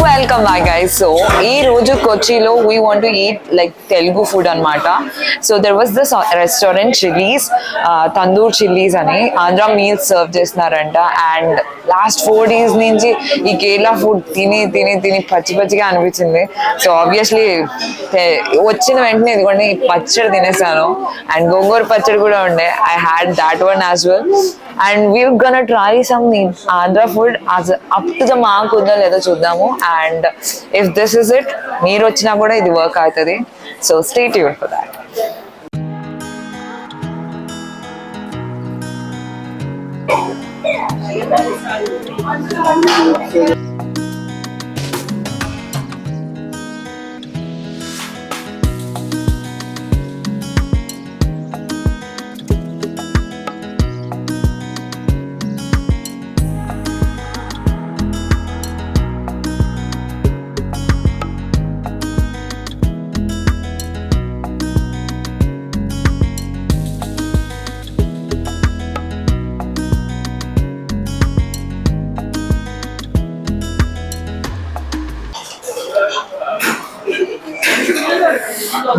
Welcome back, guys. So, ee roju Kochilo we want to eat like Telugu food anamata. So there was this restaurant Chili's, Tandoor Chili's ani Andhra meals serve చేస్తున్నారంట. And last 4 days నుంచి ఈ Kerala food తిని పచ్చిగా అనిపించింది. So obviously వచ్చిన వెంటనే ఇదిగోండి ఈ పచ్చడి తినేసాను. అండ్ గోంగూర పచ్చడి కూడా ఉండే. I had that one as well. And we're gonna try some Andhra food as up to the mark ఉందో లేదో చూద్దాము. And if this is it, మీరు వచ్చినా కూడా ఇది వర్క్ అవుతుంది. So stay tuned for that.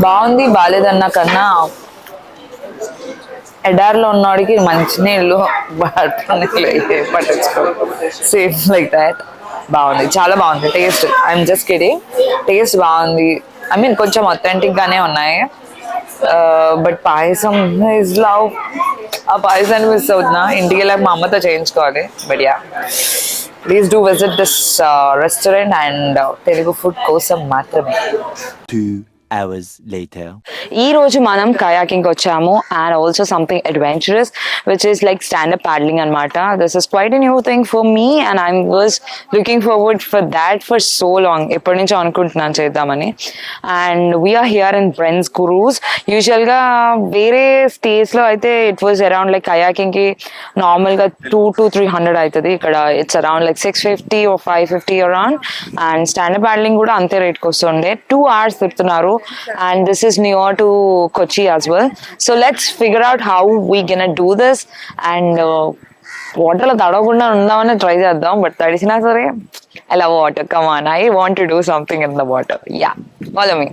బాగుంది బాలేదన్నా కన్నా ఎడార్లో ఉన్నవాడికి మంచినీళ్ళు పట్టించుకో సేమ్ లైక్ దాట్. బాగుంది, చాలా బాగుంది taste. I'm just kidding, taste బాగుంది. ఐ మీన్ కొంచెం అథెంటిక్ గానే ఉన్నాయి. But payasam is love. ఆ పాయసాన్ని మిస్ అవుతున్నా. ఇంటికి వెళ్ళాక మా అమ్మతో చేయించుకోవాలి. But yeah, please do visit this restaurant and Telugu food కోసం మాత్రమే. 2 hours later. ఈ రోజు మనం కయాకింగ్ వచ్చాము and also something adventurous which is like stand up paddling అనమాట. This is quite a new thing for me and I was looking forward for that for so long. ఎప్పటి నుంచో అనుకుంటున్నాను చేద్దామని. And we're here in friends cruise. యూజువల్గా వేరే స్టేట్స్లో అయితే it was around like కయాకింగ్కి నార్మల్గా 200 to 300 అవుతుంది. ఇక్కడ it's around like 650 or 550 around. And stand up paddling కూడా అంతే రేట్కి వస్తుండే. 2 hours తిప్పుతున్నారు. And this is near to Kochi as well. So let's figure out how we gonna do this. And water lo tadavakunda undamani try cheddam. But tadisina sare I love water. Come on, I want to do something in the water. Yeah, follow me.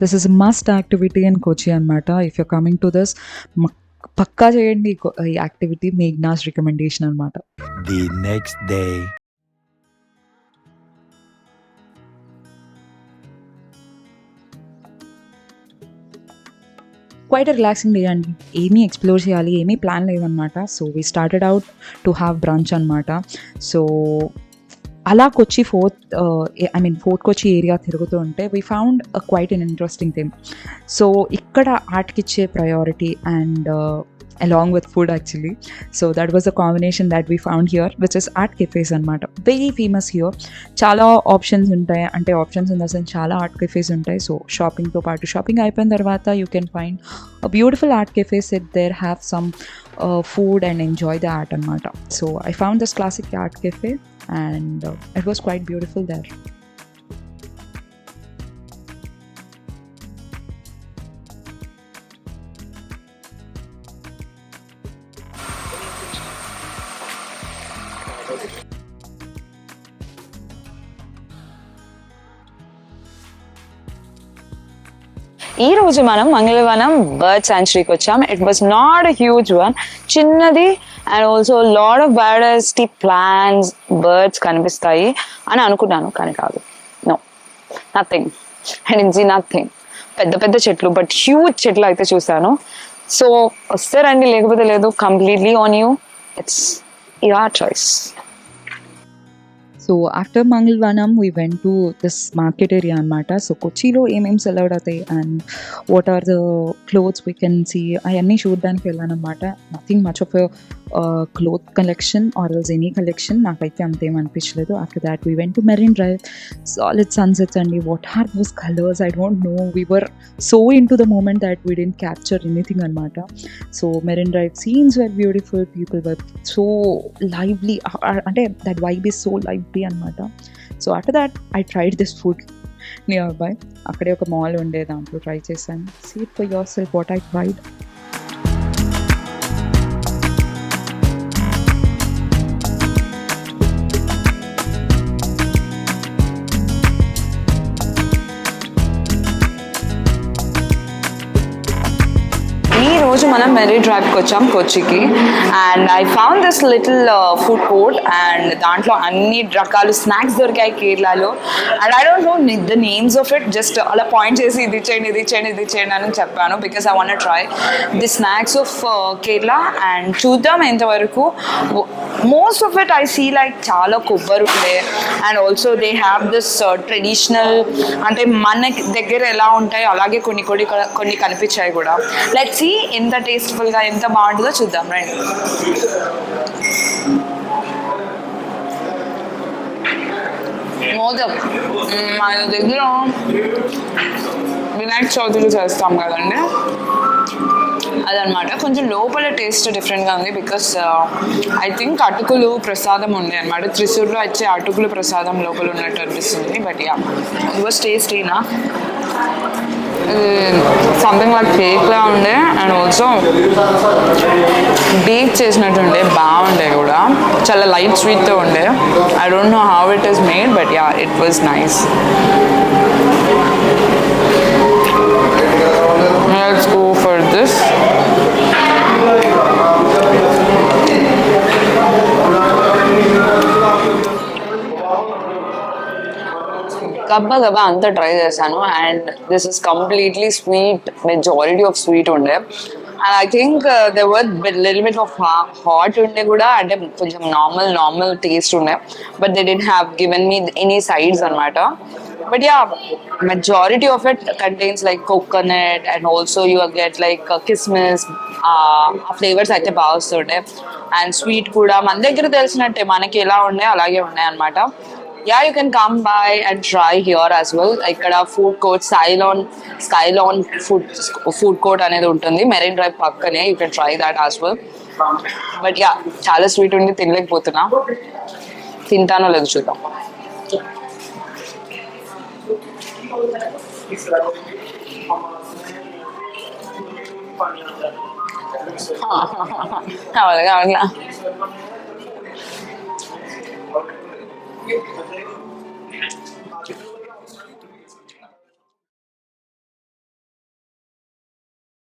This is a must activity in Kochi anamata. If you're coming to this, పక్కా చేయండి ఈ activity. Meghna's recommendation అనమాట. The next day. Quite relaxing day అండి. ఏమీ explore చేయాలి, ఏమీ plan లేదనమాట. So we started out to have brunch అనమాట. సో అలా కొచ్చి ఫోర్త్ కొచ్చి ఏరియా తిరుగుతూ ఉంటే we found quite an interesting thing. So ఇక్కడ ఆర్ట్కి ఇచ్చే priority and along with food actually. So that was a combination that we found here, which is art cafes anamata. Very famous here. Chala options untayi, ante options in the sense chala art cafes untayi. So shopping to party shopping అయిపోయిన తర్వాత you can find a beautiful art cafe, sit there, have some food and enjoy the art anamata. So I found this classic art cafe and it was quite beautiful there. ఈ రోజు మనం మంగళవనం bird సాంచురీకి వచ్చాం. It was not a huge one, చిన్నది. And also lot of biodiversity plants, birds కనిపిస్తాయి అని అనుకున్నాను, కానీ కాదు. No, nothing. I didn't see nothing. పెద్ద పెద్ద చెట్లు, బట్ హ్యూజ్ చెట్లు అయితే చూసాను. సో వస్తే రండి, లేకపోతే లేదు. Completely on you. It's your choice. So after Mangalvanam, we went to this market area anamata. So Kochilo em sell avutatayi and what are the clothes we can see. I anni చూడడానికి వెళ్ళాను అనమాట. Nothing much of a cloth collection or else any collection. నాకైతే అంతేం అనిపించలేదు. After that we went to Marine Drive. Solid sunsets అండి. What are those colours? I don't know. We were so into the moment that we didn't capture anything అనమాట. So Marine Drive scenes were beautiful, people were so lively, అంటే that vibe is so lively అనమాట. So after that I tried this food nearby. అక్కడే ఒక mall ఉండే, దాంట్లో try చేశాను. See it for yourself what I tried. ఈ రోజు మనం మెరీ డ్రైవ్కి వచ్చాం కొచ్చికి. And I found this little food court and దాంట్లో అన్ని రకాల స్నాక్స్ దొరికాయి కేరళలో. And I don't know the names of it, just అలా పాయింట్ చేసి ఇది చేయండి ఇది చేయండి ఇది చేయండి అని చెప్పాను, because I want try the snacks of Kerala. And చూద్దాం ఎంతవరకు. Most of it I see like చాలా కొబ్బరి ఉండే. And also they have this traditional, అంటే మన దగ్గర ఎలా ఉంటాయో అలాగే కొన్ని కనిపించాయి కూడా. లెట్స్ సీ ఎంత టేస్ట్ఫుల్గా ఎంత బాగుంటుందో చూద్దాం రండి. మోదక్ మన దగ్గర వినాయక చవితిలో చేస్తాం కదండి, అదనమాట. కొంచెం లోపల టేస్ట్ డిఫరెంట్గా ఉంది, బికాస్ ఐ థింక్ అటుకులు ప్రసాదం ఉంది అనమాట. త్రిశూర్లో వచ్చే అటుకులు ప్రసాదం లోపల ఉన్నట్టు అనిపిస్తుంది. బట్ యా, ఇట్ వాస్ టేస్టీనా. సంథింగ్ లైక్ కేక్లా ఉండే అండ్ ఆల్సో బేక్ చేసినట్టుండే, బాగుండే కూడా. చాలా లైట్ స్వీట్తో ఉండే. I don't know how it is made, but yeah it was nice. Let's go for this. గబ్బా అంతా ట్రై చేశాను. And this is completely sweet, majority of sweet ఉండే. And I think they were little bit of hot ఉండే కూడా, అంటే కొంచెం normal taste ఉండే. But they did have given me any sides అనమాట. But yeah, majority of it contains like coconut and also you get like kismis, flavors అయితే బాగా వస్తుండే. And sweet కూడా మన దగ్గర తెలిసినట్టే, మనకి ఎలా ఉన్నాయి అలాగే ఉన్నాయి అనమాట. Yeah, you can come by and try here as well. ఇక్కడ ఫుడ్ కోర్ట్ స్కైలాన్ ఫుడ్ కోర్ట్ అనేది ఉంటుంది మెరీన్ డ్రైవ్ పక్కనే. You can try that as well. But yeah, చాలా స్వీట్ ఉండి తినలేకపోతున్నా. తింటానో లేదు చూద్దాం. కావాలి